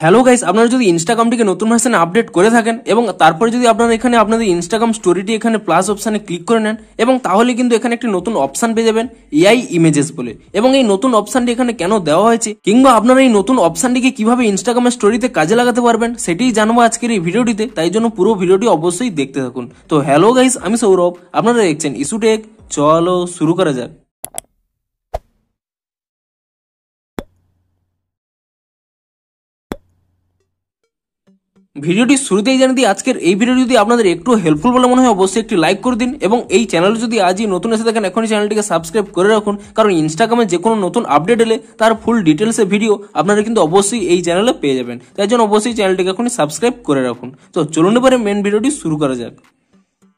Hello guys, আপনারা যদি ইনস্টাগ্রামটিকে নতুন ভার্সনে আপডেট করে থাকেন এবং তারপরে যদি আপনারা এখানে আপনাদের ইনস্টাগ্রাম স্টোরিটি এখানে প্লাস অপশানে ক্লিক করে নেন এবং তাহলে কিন্তু এখানে একটি নতুন অপশান পেয়ে যাবেন এআই ইমেজেস বলে। এবং এই নতুন অপশানটি এখানে কেন দেওয়া হয়েছে কিংবা আপনারা এই নতুন অপশানটিকে কিভাবে ইনস্টাগ্রামের স্টোরিতে কাজে লাগাতে পারবেন সেটাই জানবো আজকের এই ভিডিওটিতে, তাই জন্য পুরো ভিডিওটি অবশ্যই দেখতে থাকুন। তো হ্যালো গাইস, আমি সৌরভ, আপনারা দেখছেন ইস্যু টেক। চলো শুরু করা যাক। ভিডিওটি শুরুতেই জানিয়ে দিই, আজকের এই ভিডিও যদি আপনাদের একটু হেল্পফুল বলে মনে হয় অবশ্যই একটি লাইক করে দিন এবং এই চ্যানেল যদি আজই নতুন এসে থাকেন এখনই চ্যানেলটিকে সাবস্ক্রাইব করে রাখুন, কারণ ইনস্টাগ্রামে যে কোনো নতুন আপডেট এলে তার ফুল ডিটেলসে ভিডিও আপনারা কিন্তু অবশ্যই এই চ্যানেলে পেয়ে যাবেন। তাই জন্য অবশ্যই চ্যানেলটিকে এখনই সাবস্ক্রাইব করে রাখুন। তো চলুন এবারে মেন ভিডিওটি শুরু করা যাক।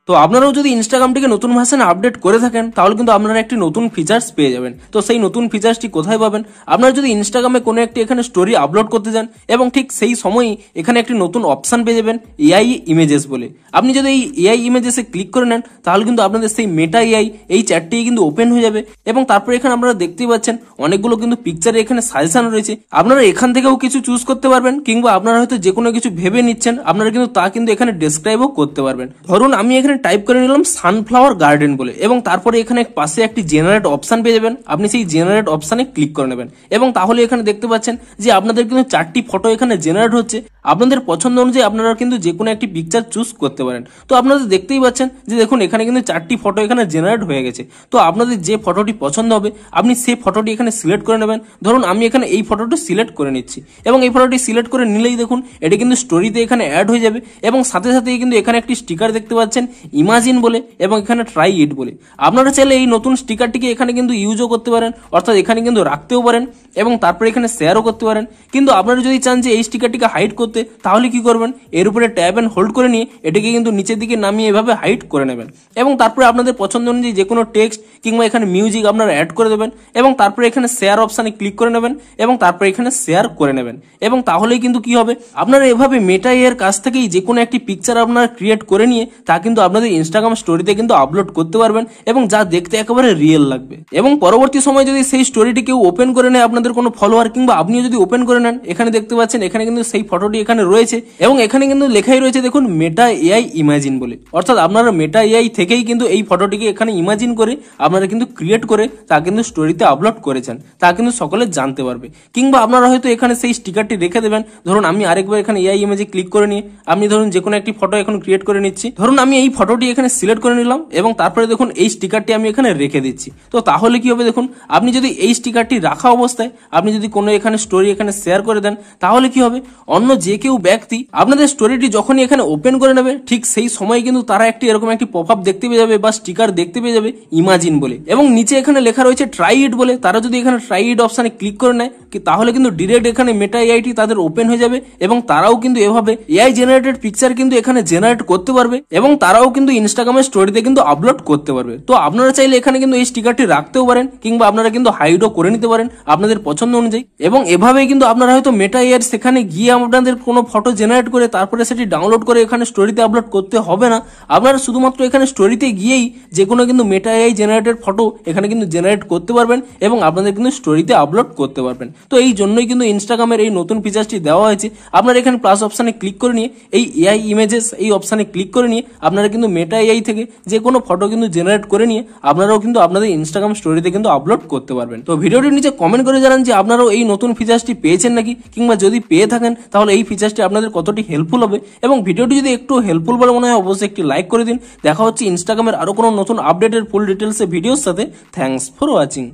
তো আপনারাও যদি ইনস্টাগ্রামটিকে নতুন ভার্সনে আপডেট করে থাকেন তাহলে কিন্তু আপনারা একটি নতুন ফিচার্স পেয়ে যাবেন। তো সেই নতুন ফিচার্সটি কোথায় পাবেন? আপনারা যদি ইনস্টাগ্রামে কোনো একটি এখানে স্টোরি আপলোড করতে যান এবং ঠিক সেই সময়ই এখানে একটি নতুন অপশান পেয়ে যাবেন এআই ইমেজেস বলে। আপনি যদি এই এআই ইমেজেসে ক্লিক করে নেন তাহলে কিন্তু আপনাদের সেই মেটা এআই এই চ্যাটটি কিন্তু ওপেন হয়ে যাবে এবং তারপরে এখানে আপনারা দেখতেই পাচ্ছেন অনেকগুলো কিন্তু পিকচারে এখানে সাজেশন রয়েছে। আপনারা এখান থেকেও কিছু চুজ করতে পারবেন কিংবা আপনারা হয়তো যে কোনো কিছু ভেবে নিচ্ছেন আপনারা কিন্তু তা কিন্তু এখানে ডেসক্রাইবও করতে পারবেন। ধরুন আমি এখানে টাইপ করে নিলাম সানফ্লাওয়ার গার্ডেন বলে এবং তারপরে এখানে পাশে একটি জেনারেট অপশন পেয়ে যাবেন। আপনি সেই জেনারেট অপশনে ক্লিক করে নেবেন এবং তাহলে এখানে দেখতে পাচ্ছেন যে আপনাদের কিন্তু 4টি ফটো এখানে জেনারেট হচ্ছে। আপনাদের পছন্দ অনুযায়ী আপনারা কিন্তু যে কোনো একটি পিকচার চুজ করতে পারেন। তো আপনাদের দেখতেই পাচ্ছেন যে দেখুন এখানে কিন্তু 4টি ফটো এখানে জেনারেট হয়ে গেছে। তো আপনাদের যে ফটোটি পছন্দ হবে আপনি সেই ফটোটি এখানে সিলেক্ট করে নেবেন। ধরুন আমি এখানে এই ফটোটি সিলেক্ট করে নিচ্ছি এবং এই ফটোটি সিলেক্ট করে নিলেই দেখুন এটি কিন্তু স্টোরিতে এখানে অ্যাড হয়ে যাবে এবং সাথে সাথেই কিন্তু এখানে একটি স্টিকার দেখতে পাচ্ছেন ইমাজিন বলে এবং এখানে ট্রাই ইট বলে। আপনারা চাইলে এই নতুন স্টিকারটিকে এখানে কিন্তু ইউজও করতে পারেন, অর্থাৎ এখানে কিন্তু রাখতেও পারেন এবং তারপরে এখানে শেয়ারও করতে পারেন। কিন্তু আপনারা যদি চান যে এই স্টিকারটিকে হাইড করতে তাহলে কি করবেন, এর উপরে ট্যাব এন্ড হোল্ড করে নিয়ে এটিকে কিন্তু নিচের দিকে নামিয়ে এভাবে হাইড করে নেবেন এবং তারপরে আপনাদের পছন্দ অনুযায়ী যে কোনো টেক্সট কিংবা এখানে মিউজিক আপনারা অ্যাড করে দেবেন এবং তারপরে এখানে শেয়ার অপশানে ক্লিক করে নেবেন এবং তারপরে এখানে শেয়ার করে নেবেন এবং তাহলেই কিন্তু কি হবে, আপনারা এভাবে মেটা এর কাছ থেকেই যে কোনো একটি পিকচার আপনারা ক্রিয়েট করে নিয়ে তা কিন্তু আপনাদের ইনস্টাগ্রাম স্টোরিতে কিন্তু আপলোড করতে পারবেন এবং যা দেখতে একেবারে রিয়েল লাগবে। এবং পরবর্তী সময় যদি সেই স্টোরিটি কেউ ওপেন করে নেয় আপনাদের কোনো ফলোয়ার কিংবা আপনিও যদি ওপেন করে নেন, এখানে দেখতে পাচ্ছেন এখানে কিন্তু সেই ফটোটি এখানে রয়েছে এবং এখানে কিন্তু লেখাই রয়েছে দেখুন মেটা এআই ইমাজিন বলে। অর্থাৎ আপনারা মেটা এআই থেকেই কিন্তু এই ফটোটিকে এখানে ইমাজিন করে আপনারা কিন্তু ক্রিয়েট করে তা কিন্তু স্টোরিতে আপলোড করেছেন, তা কিন্তু সকলে জানতে পারবে। কিংবা আপনারা হয়তো এখানে সেই স্টিকারটি রেখে দেবেন। ধরুন আমি আরেকবার এখানে এআই ইমেজে ক্লিক করে নিয়ে আমি ধরুন যে কোনো একটি ফটো এখন ক্রিয়েট করে নিচ্ছি। ধরুন আমি এই ফটোটি এখানে সিলেক্ট করে নিলাম এবং তারপরে দেখুন এই স্টিকারটি আমি এখানে রেখে দিচ্ছি। তো তাহলে কি হবে দেখুন, আপনি যদি এই স্টিকারটি রাখা অবস্থায় আপনি যদি কোনো এখানে স্টোরি এখানে শেয়ার করে দেন তাহলে কি হবে, অন্য যে কেউ ব্যক্তি আপনাদের স্টোরিটি যখনই এখানে ওপেন করে নেবে ঠিক সেই সময় কিন্তু তারা একটি এরকম একটি পপ আপ দেখতে পেয়ে যাবে বা স্টিকার দেখতে পেয়ে যাবে ইমাজিন বলে এবং নিচে এখানে লেখা রয়েছে ট্রাই ইট বলে। তারা যদি এখানে ট্রাই ইট অপশনে ক্লিক করে নেয় তাহলে কিন্তু ডিরেক্ট এখানে মেটা এআইটি তাদের ওপেন হয়ে যাবে এবং তারাও কিন্তু এভাবে এআই জেনারেটেড পিকচার কিন্তু এখানে জেনারেট করতে পারবে এবং তারাও কিন্তু ইনস্টাগ্রামের স্টোরিতে কিন্তু আপলোড করতে পারবে। তো আপনারা চাইলে এখানে কিন্তু এই স্টিকারটি রাখতেও পারেন কিংবা আপনারা কিন্তু হাইডও করে নিতে পারেন আপনাদের পছন্দ অনুযায়ী এবং এভাবেই কিন্তু আপনারা হয়তো মেটা এআই সেখানে গিয়ে আপনাদের কোনো ফটো জেনারেট করে তারপরে সেটি ডাউনলোড করে এখানে স্টোরিতে আপলোড করতে হবে না। আপনারা শুধুমাত্র এখানে স্টোরিতে গিয়েই যে কোনো কিন্তু মেটা এআই জেনারেটেড ফটো এখানে কিন্তু জেনারেট করতে পারবেন এবং আপনাদের কিন্তু স্টোরিতে আপলোড করতে পারবেন। তো এই জন্যই কিন্তু ইনস্টাগ্রামের এই নতুন ফিচারটি দেওয়া হয়েছে। আপনারা এখানে প্লাস অপশানে ক্লিক করে নিয়ে এই এআই ইমেজেস এই অপশানে ক্লিক করে নিয়ে আপনারা কিন্তু মেটা এআই থেকে যে কোনো ফটো কিন্তু জেনারেট করে নিয়ে আপনারাও কিন্তু আপনাদের ইনস্টাগ্রাম স্টোরিতে কিন্তু আপলোড করতে পারবেন। তো ভিডিওটির নিচে কমেন্ট করে জানান যে আপনারাও এই নতুন ফিচারটি পেয়েছেন নাকি, কিংবা যদি পেয়ে থাকেন তাহলে এই ফিচারটি আপনাদের কতটি হেল্পফুল হবে এবং ভিডিওটি যদি একটু হেল্পফুল বলে মনে হয় অবশ্যই একটি লাইক করে দিন। দেখা হচ্ছে ইনস্টাগ্রামের আরো কোনো নতুন আপডেটের ফুল ডিটেলসে ভিডিওর সাথে। Thanks for watching.